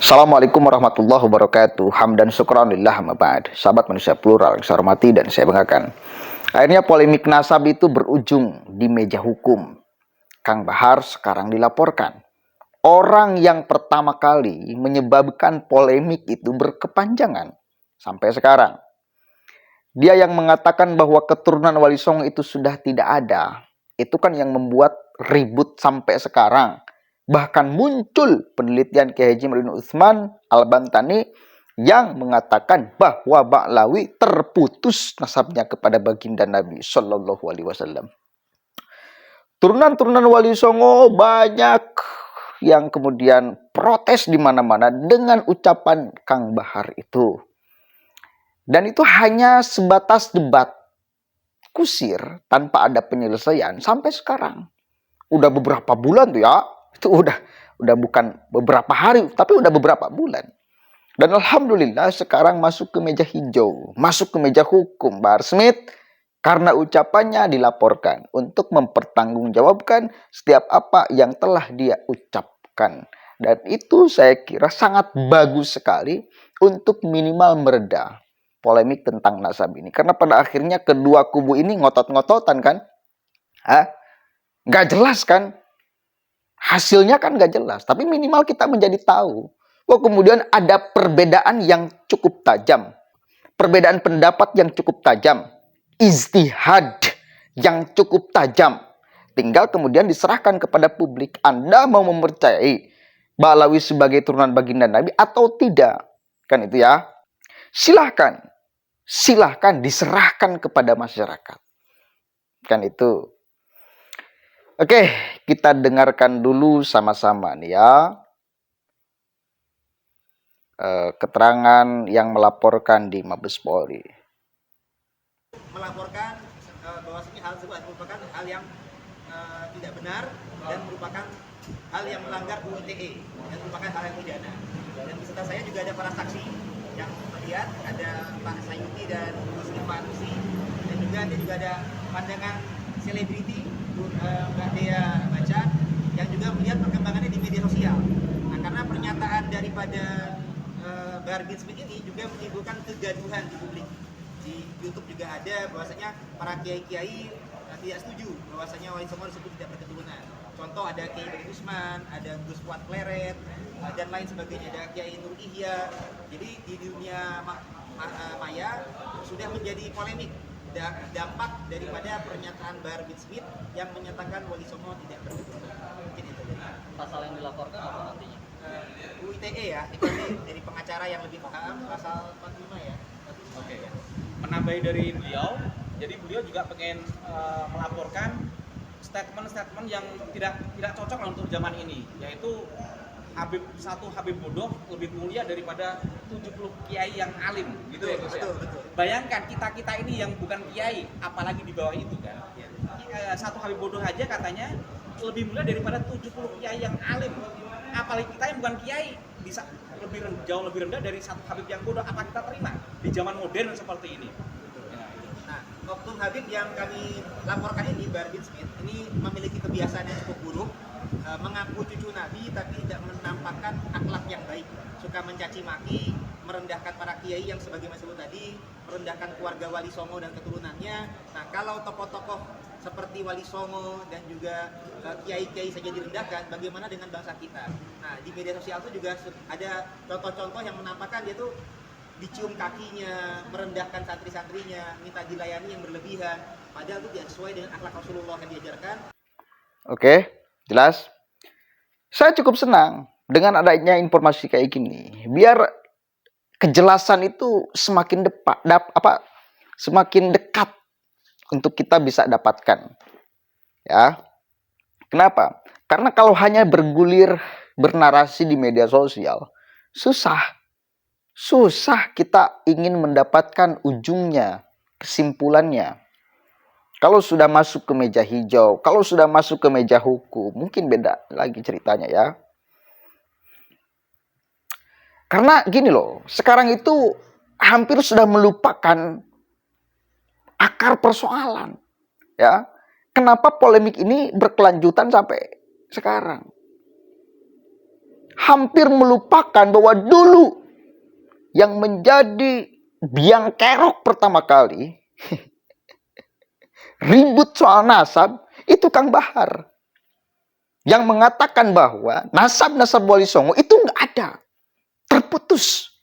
Assalamualaikum warahmatullahi wabarakatuh. Hamdan syukran lillah amma ba'd. Sahabat manusia plural yang saya hormati dan saya banggakan. Akhirnya polemik nasab itu berujung di meja hukum. Kang Bahar sekarang dilaporkan. Orang yang pertama kali menyebabkan polemik itu berkepanjangan sampai sekarang. Dia yang mengatakan bahwa keturunan Wali Songo itu sudah tidak ada. Itu kan yang membuat ribut sampai sekarang. Bahkan muncul penelitian Kiai Haji Ma'ruf Utsman Al-Bantani yang mengatakan bahwa Ba'lawi terputus nasabnya kepada baginda Nabi Shallallahu Alaihi Wasallam. Turunan-turunan Wali Songo banyak yang kemudian protes di mana-mana dengan ucapan Kang Bahar itu. Dan itu hanya sebatas debat kusir tanpa ada penyelesaian sampai sekarang. Udah beberapa bulan tuh ya. Itu udah bukan beberapa hari, tapi udah beberapa bulan. Dan alhamdulillah sekarang masuk ke meja hijau, masuk ke meja hukum Bahar Smith karena ucapannya dilaporkan untuk mempertanggungjawabkan setiap apa yang telah dia ucapkan. Dan itu saya kira sangat bagus sekali untuk minimal mereda polemik tentang nasab ini. Karena pada akhirnya kedua kubu ini ngotot-ngototan kan. Nggak jelas kan. Hasilnya kan nggak jelas. Tapi minimal kita menjadi tahu. Oh, kemudian ada perbedaan yang cukup tajam. Perbedaan pendapat yang cukup tajam. Ijtihad yang cukup tajam. Tinggal kemudian diserahkan kepada publik. Anda mau mempercayai Ba'lawi sebagai turunan baginda Nabi atau tidak? Kan itu ya. Silahkan diserahkan kepada masyarakat. Kan itu. Oke, kita dengarkan dulu sama-sama nih ya. Keterangan yang melaporkan di Mabes Polri. Melaporkan bahwasanya hal tersebut merupakan hal yang tidak benar dan merupakan hal yang melanggar UU ITE dan merupakan hal yang pidana. Dan beserta saya juga ada para saksi yang melihat, ada Pak Sayuti dan Mas Irfan Nusi, dan juga ada pandangan selebriti Mbak Dea Baca yang juga melihat perkembangannya di media sosial. Nah, karena pernyataan daripada Bahar bin Smith ini juga menimbulkan kegaduhan di publik. Di YouTube juga ada bahwasanya para kiai-kiai tidak setuju bahwasanya Wali Songo disebut tidak berketurunan. Contoh ada Kiai Bani Usman, ada Gus Fuad Pleret, dan lain sebagainya, ada Kiai Nur Ihya. Jadi di dunia maya sudah menjadi polemik dampak daripada pernyataan Bahar bin Smith yang menyatakan Wali Songo tidak berketurunan. Mungkin itu. Pasal yang dilaporkan apa nantinya? UU ITE ya, itu dari pengacara yang lebih paham, pasal 45 ya. Oke. Menambahi dari beliau, jadi beliau juga pengen melaporkan statement-statement yang tidak cocok untuk zaman ini, yaitu Habib bodoh lebih mulia daripada 70 kiai yang alim, gitu ya Gus ya. Betul. Bayangkan kita ini yang bukan kiai, apalagi di bawah itu kan. Satu Habib bodoh aja katanya lebih mulia daripada 70 kiai yang alim. Apalagi kita yang bukan kiai bisa jauh lebih rendah dari satu Habib yang bodoh. Apa kita terima di zaman modern seperti ini? Nah, Oknum Habib yang kami laporkan ini, Bahar bin Smith, ini memiliki kebiasaan yang cukup buruk, mengaku cucu Nabi tapi tidak menampakkan akhlak yang baik, suka mencaci maki, merendahkan para kiai yang sebagaimana disebut tadi, merendahkan keluarga Wali Songo dan keturunannya. Nah, kalau tokoh-tokoh seperti Wali Songo dan juga kiai-kiai saja direndahkan, bagaimana dengan bangsa kita? Nah, di media sosial itu juga ada contoh-contoh yang menampakkan dia tuh dicium kakinya, merendahkan santri-santrinya, minta dilayani yang berlebihan, padahal itu tidak sesuai dengan akhlak Rasulullah yang diajarkan. Oke, jelas. Saya cukup senang dengan adanya informasi kayak gini. Biar kejelasan itu semakin semakin dekat untuk kita bisa dapatkan. Ya. Kenapa? Karena kalau hanya bergulir bernarasi di media sosial, susah kita ingin mendapatkan ujungnya, kesimpulannya. Kalau sudah masuk ke meja hijau, kalau sudah masuk ke meja hukum, mungkin beda lagi ceritanya ya. Karena gini loh, sekarang itu hampir sudah melupakan akar persoalan. Ya. Kenapa polemik ini berkelanjutan sampai sekarang? hampir melupakan bahwa dulu yang menjadi biang kerok pertama kali ribut soal nasab itu Kang Bahar, yang mengatakan bahwa nasab Wali Songo itu nggak ada, terputus.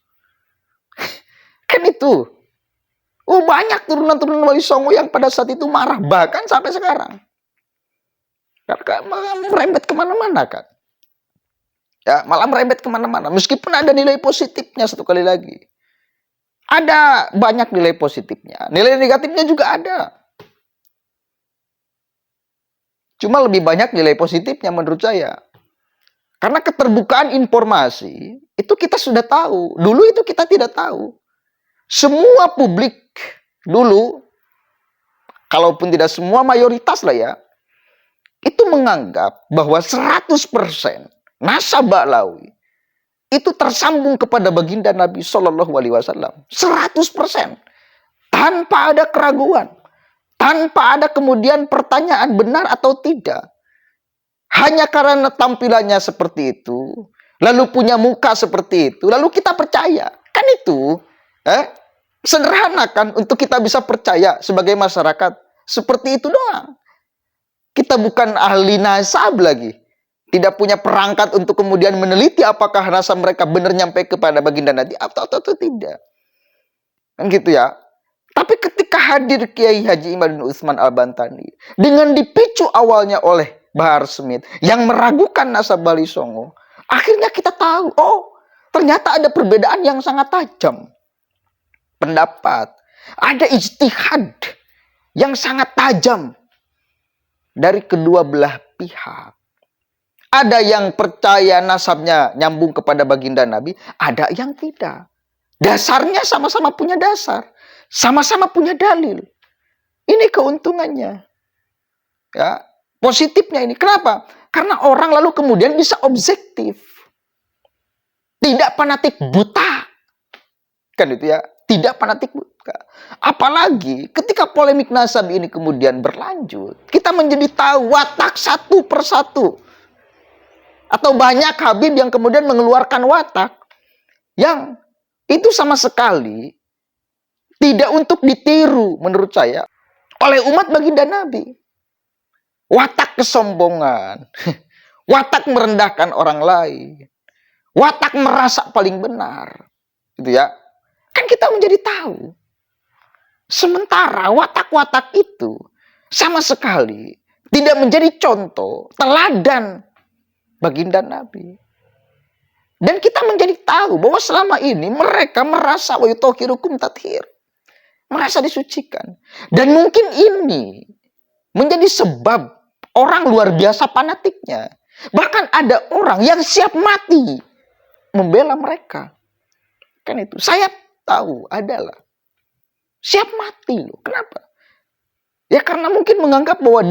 Kan itu. Oh, banyak turunan-turunan Wali Songo yang pada saat itu marah, bahkan sampai sekarang. Malah merembet kemana-mana kan. Ya, malah merembet kemana-mana. Meskipun ada nilai positifnya, satu kali lagi. Ada banyak nilai positifnya. Nilai negatifnya juga ada. Cuma lebih banyak nilai positifnya menurut saya. Karena keterbukaan informasi, itu kita sudah tahu. Dulu itu kita tidak tahu. Semua publik dulu, kalaupun tidak semua, mayoritas lah ya, itu menganggap bahwa 100% nasab Ba'lawi itu tersambung kepada baginda Nabi Shallallahu Alaihi Wasallam. 100%. Tanpa ada keraguan. Tanpa ada kemudian pertanyaan benar atau tidak. Hanya karena tampilannya seperti itu, lalu punya muka seperti itu, lalu kita percaya. Kan itu sederhana kan untuk kita bisa percaya sebagai masyarakat. Seperti itu doang. Kita bukan ahli nasab lagi. Tidak punya perangkat untuk kemudian meneliti apakah nasab mereka benar nyampe kepada baginda Nabi atau tidak. Kan gitu ya. Tapi ketika hadir Kiai Haji Imad bin Utsman Al-Bantani dengan dipicu awalnya oleh Bahar Smith yang meragukan nasab Wali Songo, akhirnya kita tahu, oh, ternyata ada perbedaan yang sangat tajam. Pendapat, ada ijtihad yang sangat tajam dari kedua belah pihak. Ada yang percaya nasabnya nyambung kepada baginda Nabi, ada yang tidak. Dasarnya sama-sama punya dasar, sama-sama punya dalil. Ini keuntungannya. Ya, positifnya ini. Kenapa? Karena orang lalu kemudian bisa objektif. Tidak fanatik buta. Kan itu ya. Tidak fanatik buta. Apalagi ketika polemik nasab ini kemudian berlanjut, kita menjadi tahu watak satu persatu. Atau banyak Habib yang kemudian mengeluarkan watak yang itu sama sekali tidak untuk ditiru menurut saya oleh umat baginda Nabi. Watak kesombongan, watak merendahkan orang lain, watak merasa paling benar. Gitu ya. Kan kita menjadi tahu. Sementara watak-watak itu sama sekali tidak menjadi contoh, teladan baginda Nabi. Dan kita menjadi tahu bahwa selama ini mereka merasa wa yutahhirukum tathhir. Merasa disucikan. Dan mungkin ini menjadi sebab orang luar biasa fanatiknya. Bahkan ada orang yang siap mati membela mereka. Kan itu. Saya tahu adalah siap mati loh. Kenapa? Ya karena mungkin menganggap bahwa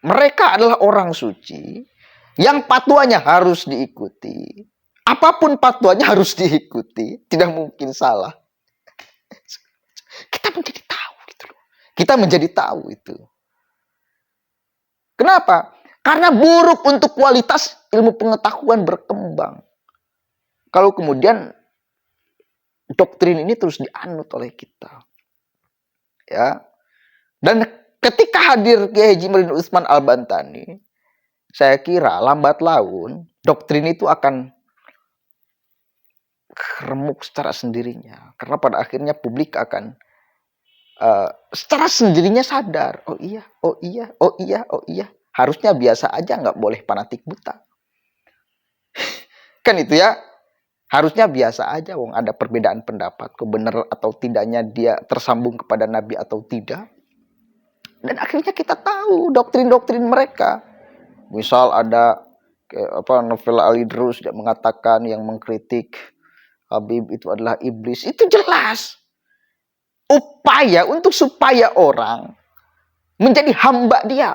mereka adalah orang suci yang fatwanya harus diikuti. Apapun fatwanya harus diikuti. Tidak mungkin salah. Kita menjadi tahu gitu loh. Kita menjadi tahu itu. Kenapa? Karena buruk untuk kualitas ilmu pengetahuan berkembang. Kalau kemudian doktrin ini terus dianut oleh kita. Ya. Dan ketika hadir Kiai Haji Imad bin Utsman Al-Bantani, saya kira lambat laun doktrin itu akan remuk secara sendirinya. Karena pada akhirnya publik akan secara sendirinya sadar. Oh iya, oh iya, oh iya, oh iya. Harusnya biasa aja, nggak boleh fanatik buta. Kan itu ya. Harusnya biasa aja, wong ada perbedaan pendapat. Kebenar atau tidaknya dia tersambung kepada Nabi atau tidak. Dan akhirnya kita tahu doktrin-doktrin mereka. Misal ada novel Ali Drus yang mengatakan, yang mengkritik Habib itu adalah iblis. Itu jelas. Upaya untuk supaya orang menjadi hamba dia.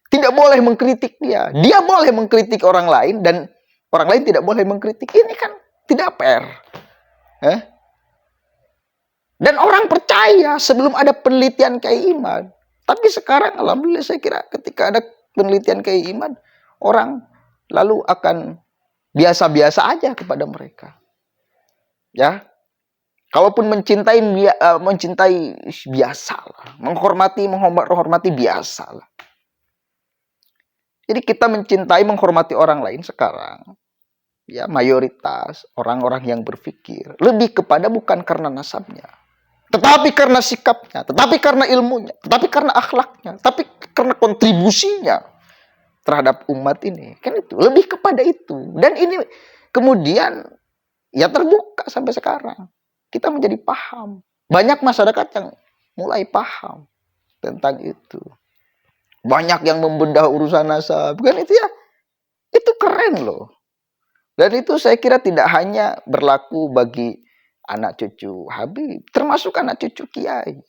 Tidak boleh mengkritik dia. Dia boleh mengkritik orang lain dan orang lain tidak boleh mengkritik. Ini kan tidak fair. Dan orang percaya sebelum ada penelitian Kiai Imad. Tapi sekarang alhamdulillah saya kira ketika ada penelitian Kiai Imad, orang lalu akan biasa-biasa aja kepada mereka. Ya, kalaupun mencintai biasalah, menghormati biasalah. Jadi kita mencintai, menghormati orang lain sekarang, ya mayoritas orang-orang yang berpikir lebih kepada bukan karena nasabnya, tetapi karena sikapnya, tetapi karena ilmunya, tetapi karena akhlaknya, tapi karena kontribusinya terhadap umat ini. Kan itu, lebih kepada itu. Dan ini kemudian ya terbuka sampai sekarang. Kita menjadi paham. Banyak masyarakat yang mulai paham tentang itu. Banyak yang membedah urusan nasab. Kan itu ya, itu keren loh. Dan itu saya kira tidak hanya berlaku bagi anak cucu Habib, termasuk anak cucu Kiai.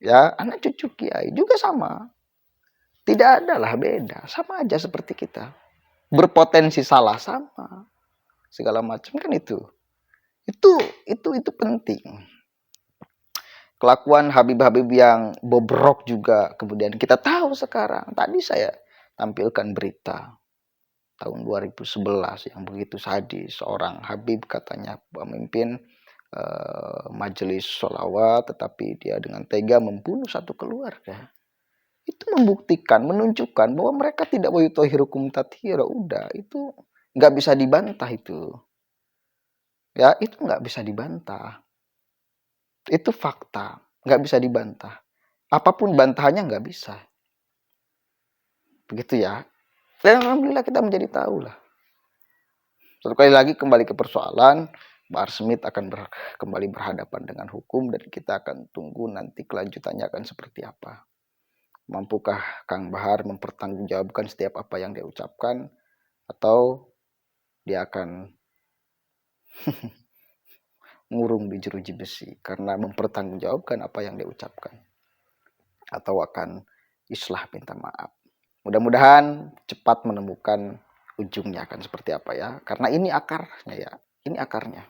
Ya, anak cucu Kiai juga sama. Tidak adalah beda, sama aja seperti kita. Berpotensi salah sama. Segala macam kan itu. Itu penting. Kelakuan Habib-habib yang bobrok juga kemudian kita tahu sekarang. Tadi saya tampilkan berita tahun 2011 yang begitu sadis. Seorang Habib katanya pemimpin majelis sholawat, tetapi dia dengan tega membunuh satu keluarga. Itu membuktikan, menunjukkan bahwa mereka tidak wayutohirukum tathira. Udah, itu nggak bisa dibantah itu. Ya, itu nggak bisa dibantah. Itu fakta, nggak bisa dibantah. Apapun bantahannya nggak bisa. Begitu ya. Dan alhamdulillah kita menjadi tahu lah. Satu kali lagi kembali ke persoalan, Bahar Smith akan kembali berhadapan dengan hukum dan kita akan tunggu nanti kelanjutannya akan seperti apa. Mampukah Kang Bahar mempertanggungjawabkan setiap apa yang dia ucapkan, atau dia akan ngurung di jeruji besi karena mempertanggungjawabkan apa yang dia ucapkan, atau akan islah minta maaf. Mudah-mudahan cepat menemukan ujungnya akan seperti apa ya, karena ini akarnya ya, ini akarnya.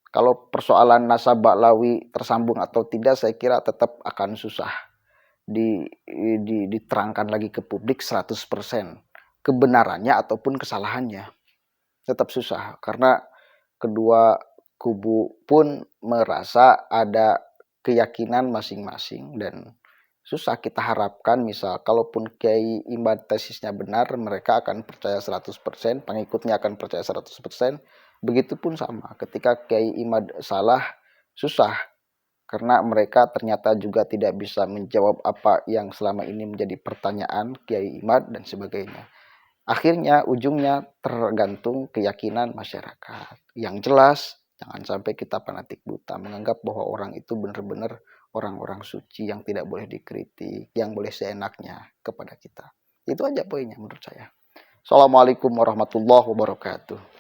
Kalau persoalan nasab baklawi tersambung atau tidak, saya kira tetap akan susah diterangkan lagi ke publik 100% kebenarannya ataupun kesalahannya. Tetap susah karena kedua kubu pun merasa ada keyakinan masing-masing dan susah kita harapkan misal kalaupun Kiai Imad tesisnya benar, mereka akan percaya 100%, pengikutnya akan percaya 100%. Begitupun sama ketika Kiai Imad salah, susah karena mereka ternyata juga tidak bisa menjawab apa yang selama ini menjadi pertanyaan Kiai Imad dan sebagainya. Akhirnya ujungnya tergantung keyakinan masyarakat. Yang jelas jangan sampai kita fanatik buta menganggap bahwa orang itu benar-benar orang-orang suci yang tidak boleh dikritik, yang boleh seenaknya kepada kita. Itu aja poinnya menurut saya. Assalamualaikum warahmatullahi wabarakatuh.